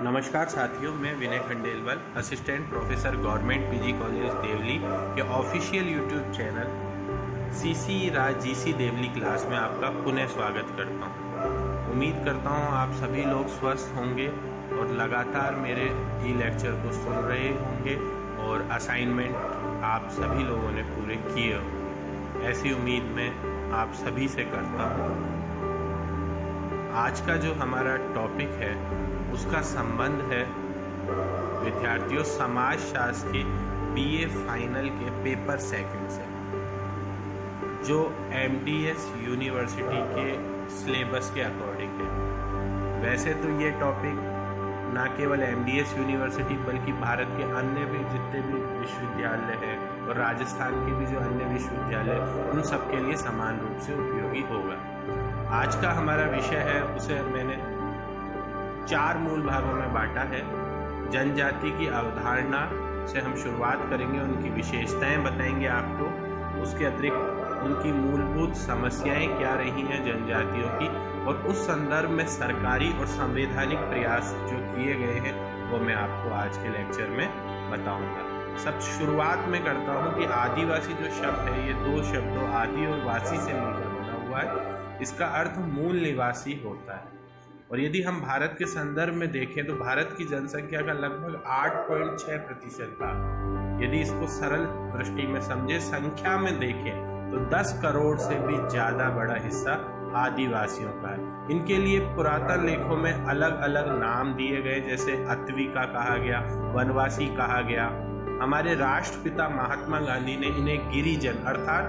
नमस्कार साथियों, मैं Vinay Khandelwal, assistant professor government PG college Deoli के official YouTube channel CC Raj GC Deoli class में आपका पुनः स्वागत करता हूं। उम्मीद करता हूं आप सभी लोग स्वस्थ होंगे और लगातार मेरे ई लेक्चर को सुन रहे होंगे और असाइनमेंट आप सभी लोगों ने पूरे किए होंगे। ऐसी उम्मीद मैं आप सभी से करता हूं। आज का जो हमारा टॉपिक है उसका संबंध है विद्यार्थियों समाजशास्त्र के बीए फाइनल के पेपर सेकंड से, जो एमडीएस यूनिवर्सिटी के सिलेबस के अकॉर्डिंग है। वैसे तो ये टॉपिक ना केवल एमडीएस यूनिवर्सिटी बल्कि भारत के अन्य भी जितने भी विश्वविद्यालय हैं और राजस्थान के भी जो अन्य विश्वविद्यालय उन सब के लिए समान रूप से उपयोगी होगा। आज का हमारा विषय है, उसे मैंने 4 मूल भागों में बांटा है। जनजाति की अवधारणा से हम शुरुआत करेंगे, उनकी विशेषताएं बताएंगे आपको। उसके अतिरिक्त उनकी मूलभूत समस्याएं क्या रही हैं जनजातियों की, और उस संदर्भ में सरकारी और संवैधानिक प्रयास जो किए गए हैं वो मैं आपको आज के लेक्चर में बताऊंगा। सब शुरुआत में करता हूं कि आदिवासी जो शब्द है, ये 2 शब्दों आदि और वासी से मिलकर बना हुआ है। इसका अर्थ मूल निवासी होता है। और यदि हम भारत के संदर्भ में देखें तो भारत की जनसंख्या का लगभग 8.6% था। यदि इसको सरल दृष्टि में समझे, संख्या में देखें तो 10 करोड़ से भी ज़्यादा बड़ा हिस्सा आदिवासियों का है। इनके लिए पुरातन लेखों में अलग अलग नाम दिए गए, जैसे अत्विका कहा गया, वनवासी कहा गया। हमारे राष्ट्रपिता महात्मा गांधी ने इन्हें गिरिजन अर्थात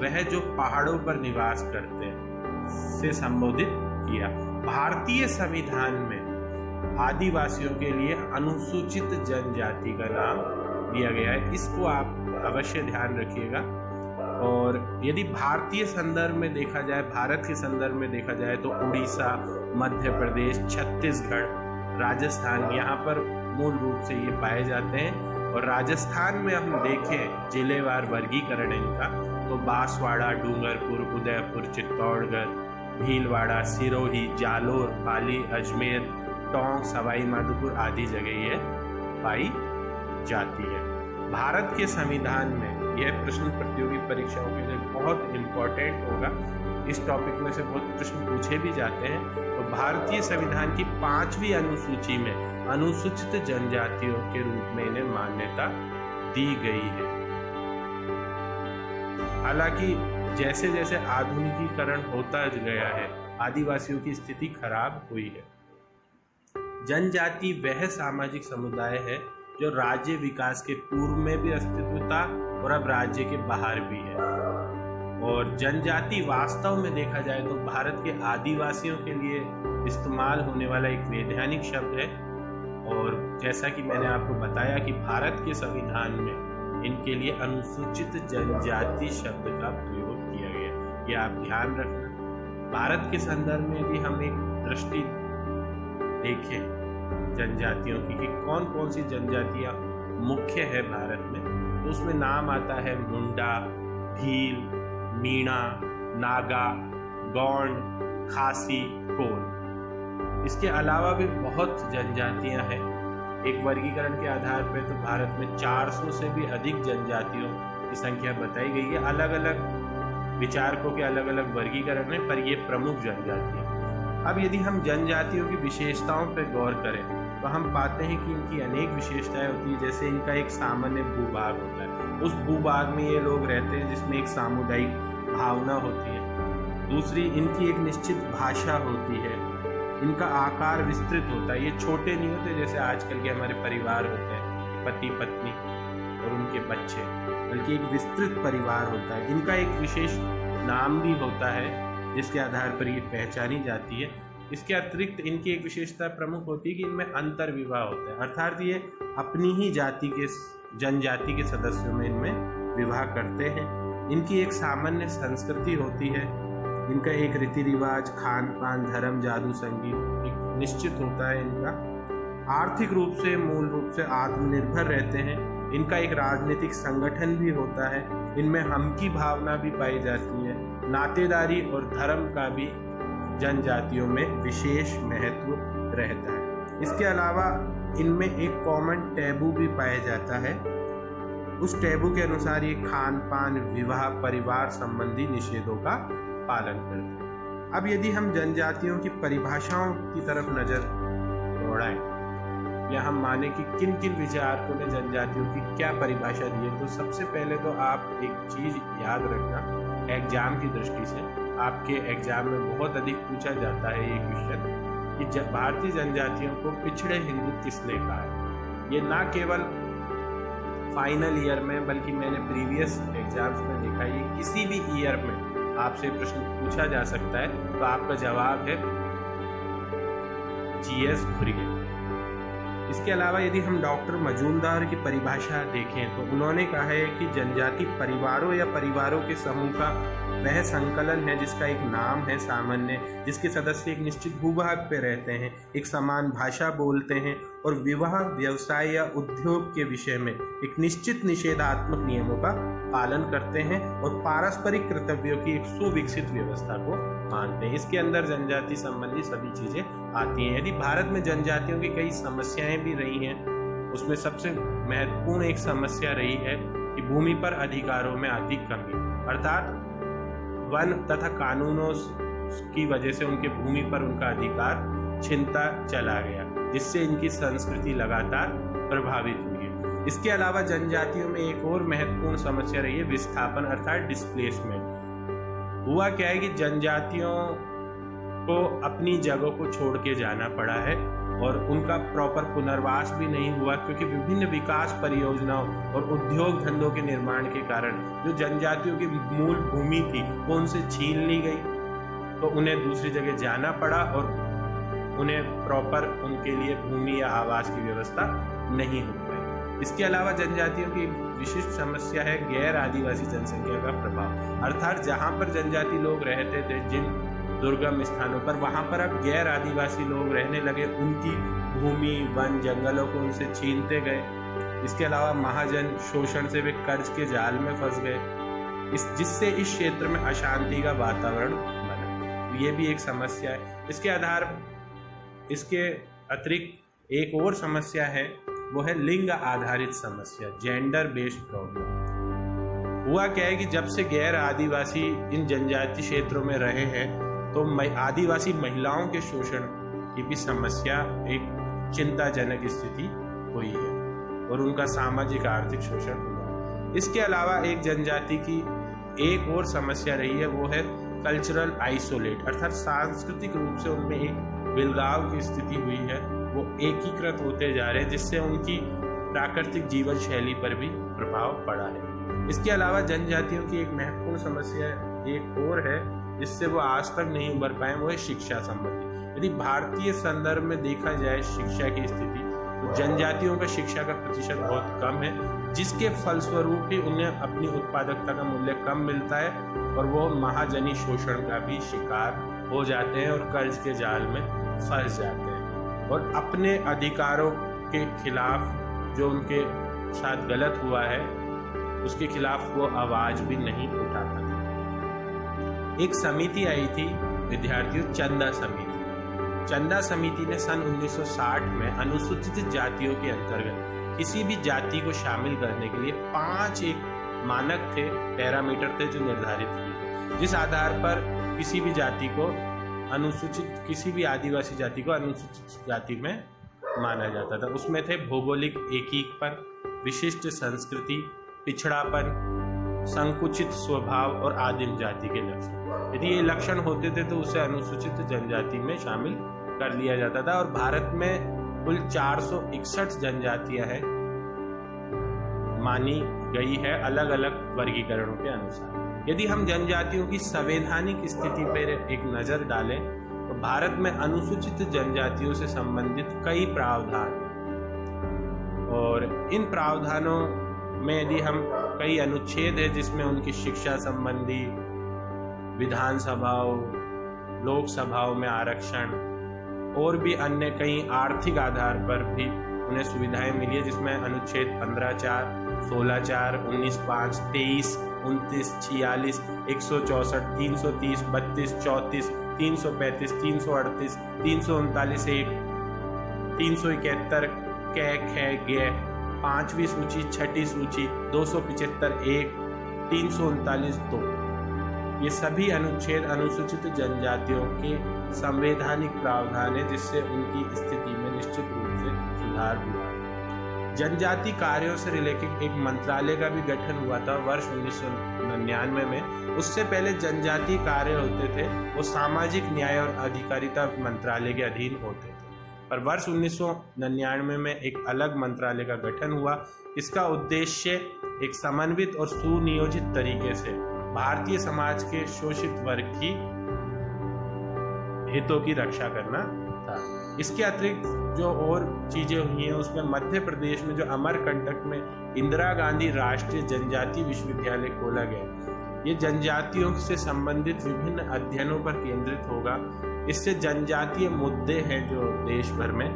वह जो पहाड़ों पर निवास करते हैं से संबोधित किया। भारतीय संविधान में आदिवासियों के लिए अनुसूचित जनजाति का नाम दिया गया है। इसको आप अवश्य ध्यान रखिएगा। और यदि भारतीय संदर्भ में देखा जाए, भारत के संदर्भ में देखा जाए तो उड़ीसा, मध्य प्रदेश, छत्तीसगढ़, राजस्थान, यहाँ पर मूल रूप से ये पाए जाते हैं। और राजस्थान में हम देखें जिलेवार वर्गीकरण इनका, तो बांसवाड़ा, डूंगरपुर, उदयपुर, चित्तौड़गढ़, भीलवाड़ा, सिरोही, जालोर, पाली, अजमेर, टोंक, सवाई माधोपुर आदि जगह ये पाई जाती है। भारत के संविधान में यह प्रश्न प्रतियोगी परीक्षाओं के लिए बहुत इम्पोर्टेंट होगा। इस टॉपिक में से बहुत प्रश्न पूछे भी जाते हैं। तो भारतीय संविधान की 5वीं अनुसूची में अनुसूचित जनजातियों के रूप में इन्हें मान्यता दी गई है। हालांकि जैसे जैसे आधुनिकीकरण होता गया है, आदिवासियों की स्थिति खराब हुई है। जनजाति वह सामाजिक समुदाय है जो राज्य विकास के पूर्व में भी अस्तित्व था और अब राज्य के बाहर भी है। और जनजाति वास्तव में देखा जाए तो भारत के आदिवासियों के लिए इस्तेमाल होने वाला एक वैधानिक शब्द है। और जैसा कि मैंने आपको बताया कि भारत के संविधान में इनके लिए अनुसूचित जनजाति शब्द का प्रयोग किया गया। ये आप ध्यान रखना। भारत के संदर्भ में भी हम एक दृष्टि देखें जनजातियों की कि कौन कौन सी जनजातियां मुख्य है भारत में, तो उसमें नाम आता है मुंडा, भील, मीणा, नागा, गौंड, खासी, कोल। इसके अलावा भी बहुत जनजातियां हैं। एक वर्गीकरण के आधार पर तो भारत में 400 से भी अधिक जनजातियों की संख्या बताई गई है। अलग अलग विचारकों के अलग अलग वर्गीकरण है, पर ये प्रमुख जनजातियां। अब यदि हम जनजातियों की विशेषताओं पर गौर करें तो हम पाते हैं कि इनकी अनेक विशेषताएं होती है। जैसे इनका एक सामान्य भूभाग होता है, उस भूभाग में ये लोग रहते हैं जिसमें एक सामुदायिक भावना होती है। दूसरी, इनकी एक निश्चित भाषा होती है। इनका आकार विस्तृत होता है, ये छोटे नहीं होते जैसे आजकल के हमारे परिवार होते हैं, पति पत्नी और उनके बच्चे, बल्कि एक विस्तृत परिवार होता है। इनका एक विशेष नाम भी होता है जिसके आधार पर ये पहचानी जाती है। इसके अतिरिक्त इनकी एक विशेषता प्रमुख होती है कि इनमें अंतर विवाह होता है, अर्थात ये अपनी ही जाति के जनजाति के सदस्यों में इनमें विवाह करते हैं। इनकी एक सामान्य संस्कृति होती है। इनका एक रीति रिवाज, खान पान, धर्म, जादू, संगीत एक निश्चित होता है इनका। आर्थिक रूप से मूल रूप से आत्मनिर्भर रहते हैं। इनका एक राजनीतिक संगठन भी होता है। इनमें हम की भावना भी पाई जाती है। नातेदारी और धर्म का भी जनजातियों में विशेष महत्व रहता है। इसके अलावा इनमें एक कॉमन टैबू भी पाया जाता है। उस टैबू के अनुसार ये खान पान, विवाह, परिवार संबंधी निषेधों का पालन करते हैं। अब यदि हम जनजातियों की परिभाषाओं की तरफ नजर दौड़ाएं या हम माने कि किन किन विचारकों ने जनजातियों की क्या परिभाषा दी है, तो सबसे पहले तो आप एक चीज याद रखना, एग्जाम की दृष्टि से आपके एग्जाम में बहुत अधिक पूछा जाता है ये क्वेश्चन कि भारतीय जनजातियों को पिछड़े हिंदू किसने कहा है। ये ना केवल फाइनल ईयर में बल्कि मैंने प्रीवियस एग्जाम्स में देखा, ये किसी भी ईयर में आपसे प्रश्न पूछा जा सकता है। तो आपका जवाब है जीएस घुरिये। इसके अलावा यदि हम डॉक्टर मजूमदार की परिभाषा देखें तो उन्होंने कहा है कि जनजाति परिवारों या परिवारों के समूह का वह संकलन है जिसका एक नाम है सामान्य, जिसके सदस्य एक निश्चित भूभाग पे रहते हैं, एक समान भाषा बोलते हैं और विवाह, व्यवसाय या उद्योग के विषय में एक निश्चित निषेधात्मक नियमों का पालन करते हैं और पारस्परिक कर्तव्यों की एक सुविकसित व्यवस्था को मानते हैं। इसके अंदर जनजाति संबंधी सभी चीजें आती हैं। यदि भारत में जनजातियों की कई समस्याएं भी रही हैं, उसमें सबसे महत्वपूर्ण एक समस्या रही है कि भूमि पर अधिकारों में आती कमी, अर्थात वन तथा कानूनों की वजह से उनके भूमि पर उनका अधिकार छिनता चला गया, जिससे इनकी संस्कृति लगातार प्रभावित हुई है। इसके अलावा जनजातियों में एक और महत्वपूर्ण समस्या रही है विस्थापन अर्थात डिस्प्लेसमेंट। हुआ क्या है कि जनजातियों को अपनी जगह को छोड़ के जाना पड़ा है और उनका प्रॉपर पुनर्वास भी नहीं हुआ, क्योंकि विभिन्न विकास परियोजनाओं और उद्योग धंधों के निर्माण के कारण जो जनजातियों की मूल भूमि थी वो उनसे छीन ली गई, तो उन्हें दूसरी जगह जाना पड़ा और उन्हें प्रॉपर उनके लिए भूमि या आवास की व्यवस्था नहीं हो पाई। इसके अलावा जनजातियों की विशिष्ट समस्या है गैर आदिवासी जनसंख्या का प्रभाव, अर्थात जहाँ पर जनजाति लोग रहते थे जिन दुर्गम स्थानों पर, वहाँ पर अब गैर आदिवासी लोग रहने लगे, उनकी भूमि, वन, जंगलों को उनसे छीनते गए। इसके अलावा महाजन शोषण से वे कर्ज के जाल में फंस गए, जिससे इस क्षेत्र में अशांति का वातावरण बना। तो ये भी एक समस्या है। इसके अतिरिक्त एक और समस्या है, वो है लिंग आधारित समस्या, जेंडर बेस्ड प्रॉब्लम। हुआ क्या है कि जब से गैर आदिवासी इन जनजाति क्षेत्रों में रहे हैं तो आदिवासी महिलाओं के शोषण की भी समस्या एक चिंताजनक स्थिति हुई है और उनका सामाजिक आर्थिक शोषण हुआ। इसके अलावा एक जनजाति की एक और समस्या रही है, वो है कल्चरल आइसोलेट, अर्थात सांस्कृतिक रूप से उनमें एक विलगाव की स्थिति हुई है, वो एकीकृत होते जा रहे हैं, जिससे उनकी प्राकृतिक जीवन शैली पर भी प्रभाव पड़ा है। इसके अलावा जनजातियों की एक महत्वपूर्ण समस्या एक और है जिससे वो आज तक नहीं उभर पाए, वो है शिक्षा संबंधी। यदि भारतीय संदर्भ में देखा जाए शिक्षा की स्थिति, तो जनजातियों का शिक्षा का प्रतिशत बहुत कम है, जिसके फलस्वरूप ही उन्हें अपनी उत्पादकता का मूल्य कम मिलता है और वो महाजनी शोषण का भी शिकार हो जाते हैं और कर्ज के जाल में फंस जाते हैं और अपने अधिकारों के खिलाफ जो उनके साथ गलत हुआ है उसके खिलाफ वो आवाज भी नहीं उठा पाते। एक समिति आई थी विद्यार्थियों, चंदा समिति। चंदा समिति ने सन 1960 में अनुसूचित जातियों के अंतर्गत किसी भी जाति को शामिल करने के लिए 5 एक मानक थे, पैरामीटर थे जो निर्धारित किए, जिस आधार पर किसी भी जाति को अनुसूचित, किसी भी आदिवासी जाति को अनुसूचित जाति में माना जाता था। उसमें थे भौगोलिक एकीकरण, विशिष्ट संस्कृति, पिछड़ापन, संकुचित स्वभाव और आदिम जाति के लक्षण। यदि ये लक्षण होते थे तो उसे अनुसूचित जनजाति में शामिल कर लिया जाता था और भारत में कुल 461 जनजातियां हैं मानी गई है अलग अलग वर्गीकरणों के अनुसार। यदि हम जनजातियों की संवैधानिक स्थिति पर एक नजर डालें तो भारत में अनुसूचित जनजातियों से संबंधित कई प्रावधान हैं और इन प्रावधानों में यदि हम कई अनुच्छेद है जिसमें उनकी शिक्षा संबंधी, विधानसभाओं, लोकसभाओं में आरक्षण और भी अन्य कई आर्थिक आधार पर भी उन्हें सुविधाएं मिली है, जिसमें अनुच्छेद 15(4), 16(4), 19(5), 23, 29, 46, 164, 330, 32, 34, 335, 338, 339(1), 371 कै खे गे, 5वीं सूची, 6ठी सूची, 275 1, 339 2, ये सभी अनुच्छेद अनुसूचित जनजातियों के संवैधानिक प्रावधान है जिससे उनकी स्थिति में निश्चित रूप से सुधार हुआ। जनजाति कार्यों से रिलेटेड एक मंत्रालय का भी गठन हुआ था वर्ष 1999 में। उससे पहले जनजाति कार्य होते थे वो सामाजिक न्याय और अधिकारिता मंत्रालय के अधीन होते थे, पर वर्ष 1999 में एक अलग मंत्रालय का गठन हुआ। इसका उद्देश्य एक समन्वित और सुनियोजित तरीके से भारतीय समाज के शोषित वर्ग की हितों की रक्षा करना था। इसके अतिरिक्त जो और चीजें हुई हैं उसमें मध्य प्रदेश में जो अमरकंटक में इंदिरा गांधी राष्ट्रीय जनजाति विश्वविद्यालय खोला गया, ये जनजातियों से संबंधित विभिन्न अध्ययनों पर केंद्रित होगा। इससे जनजातीय मुद्दे हैं जो देश भर में,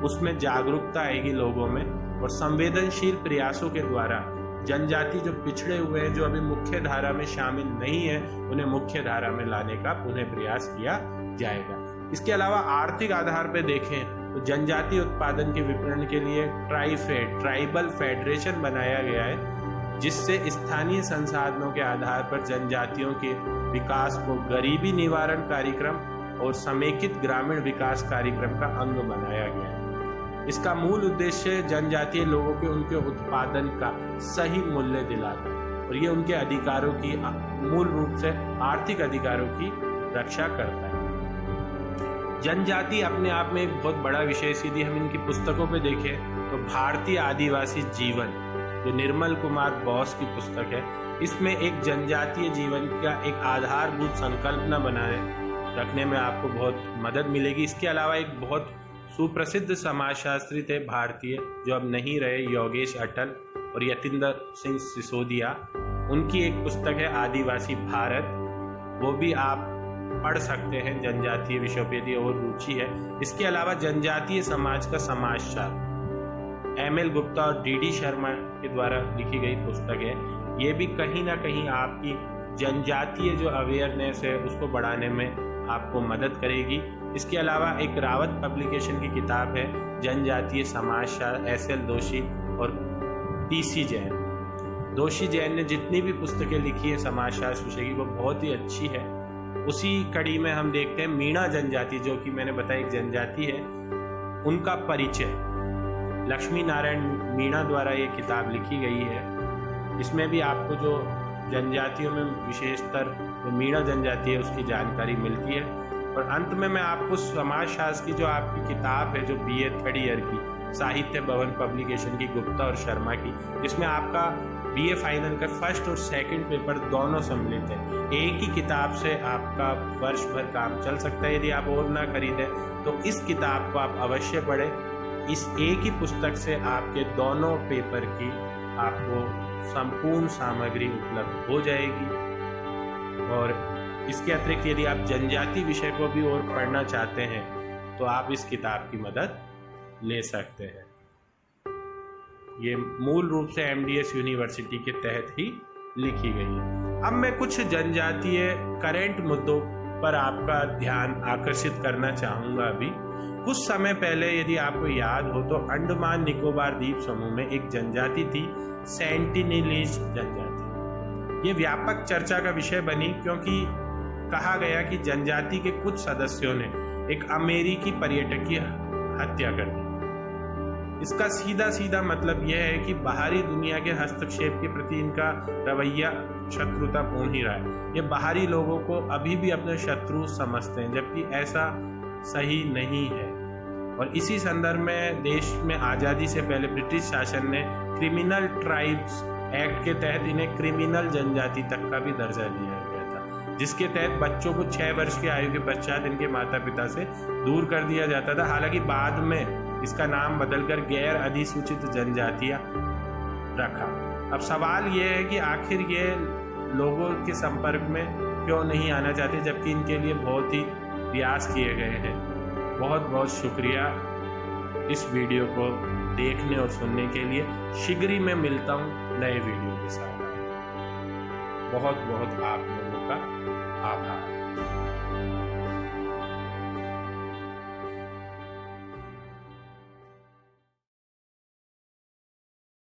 उसमें जागरूकता आएगी लोगों में, और संवेदनशील प्रयासों के द्वारा जनजाति जो पिछड़े हुए हैं, जो अभी मुख्य धारा में शामिल नहीं है, उन्हें मुख्य धारा में लाने का पुनः प्रयास किया जाएगा। इसके अलावा आर्थिक आधार पर देखें तो जनजातीय उत्पादन के विपणन के लिए ट्राइबल फेडरेशन बनाया गया है, जिससे स्थानीय संसाधनों के आधार पर जनजातियों के विकास को गरीबी निवारण कार्यक्रम और समेकित ग्रामीण विकास कार्यक्रम का अंग बनाया गया है। इसका मूल उद्देश्य जनजातीय लोगों के उनके उत्पादन का सही मूल्य दिलाना है और ये उनके अधिकारों की, मूल रूप से आर्थिक अधिकारों की रक्षा करता है। जनजाति अपने आप में एक बहुत बड़ा विषय, यदि हम इनकी पुस्तकों पे देखें तो भारतीय आदिवासी जीवन जो निर्मल कुमार बोस की पुस्तक है, इसमें एक जनजातीय जीवन का एक आधारभूत संकल्पना बनाए रखने में आपको बहुत मदद मिलेगी। इसके अलावा एक बहुत सुप्रसिद्ध समाजशास्त्री थे भारतीय जो अब नहीं रहे, योगेश अटल और यतीन्द्र सिंह सिसोदिया, उनकी एक पुस्तक है आदिवासी भारत, वो भी आप पढ़ सकते हैं जनजातीय विषयों पर यदि और रुचि है। इसके अलावा जनजातीय समाज का समाजशास्त्र ML गुप्ता और DD शर्मा के द्वारा लिखी गई पुस्तक है। ये भी कहीं ना कहीं आपकी जनजातीय जो अवेयरनेस है उसको बढ़ाने में आपको मदद करेगी। इसके अलावा एक रावत पब्लिकेशन की किताब है जनजातीय समाजशास्त्र, SL दोषी और TC जैन। दोषी जैन ने जितनी भी पुस्तकें लिखी है समाजशास्त्र विषय की वो बहुत ही अच्छी है। उसी कड़ी में हम देखते हैं मीणा जनजाति, जो कि मैंने बताया एक जनजाति है, उनका परिचय लक्ष्मी नारायण मीणा द्वारा ये किताब लिखी गई है। इसमें भी आपको जो जनजातियों में विशेषतर जो मीणा जनजाति है उसकी जानकारी मिलती है। और अंत में मैं आपको समाजशास्त्र की जो आपकी किताब है जो BA 3rd ईयर की साहित्य भवन पब्लिकेशन की गुप्ता और शर्मा की, जिसमें आपका BA फाइनल का फर्स्ट और सेकंड पेपर दोनों सम्मिलित है। एक ही किताब से आपका वर्ष भर काम चल सकता है। यदि आप और ना खरीदें तो इस किताब को आप अवश्य पढ़ें। इस एक ही पुस्तक से आपके दोनों पेपर की आपको संपूर्ण सामग्री उपलब्ध हो जाएगी। और इसके अतिरिक्त यदि आप जनजाति विषय को भी और पढ़ना चाहते हैं तो आप इस किताब की मदद ले सकते हैं। ये मूल रूप से MDS यूनिवर्सिटी के तहत ही लिखी गई है। अब मैं कुछ जनजातीय करंट मुद्दों पर आपका ध्यान आकर्षित करना चाहूँगा। अभी कुछ समय पहले यदि आपको याद हो तो अंडमान निकोबार द्वीप समूह में एक जनजाति थी, सेंटिनेलीज जनजाति। ये व्यापक चर्चा का विषय बनी क्योंकि कहा गया कि जनजाति के कुछ सदस्यों ने एक अमेरिकी पर्यटक की हत्या कर दी। इसका सीधा सीधा मतलब यह है कि बाहरी दुनिया के हस्तक्षेप के प्रति इनका रवैया शत्रुतापूर्ण ही रहा है। ये बाहरी लोगों को अभी भी अपने शत्रु समझते हैं, जबकि ऐसा सही नहीं है। और इसी संदर्भ में देश में आज़ादी से पहले ब्रिटिश शासन ने क्रिमिनल ट्राइब्स एक्ट के तहत इन्हें क्रिमिनल जनजाति तक का भी दर्जा दिया गया था, जिसके तहत बच्चों को 6 वर्ष की आयु के पश्चात इनके माता पिता से दूर कर दिया जाता था। हालांकि बाद में इसका नाम बदलकर गैर अधिसूचित जनजातियां रखा। अब सवाल ये है कि आखिर ये लोगों के संपर्क में क्यों नहीं आना चाहते, जबकि इनके लिए बहुत ही प्रयास किए गए हैं। बहुत बहुत शुक्रिया इस वीडियो को देखने और सुनने के लिए। शीघ्र ही मैं मिलता हूँ नए वीडियो के साथ। बहुत बहुत आप लोगों का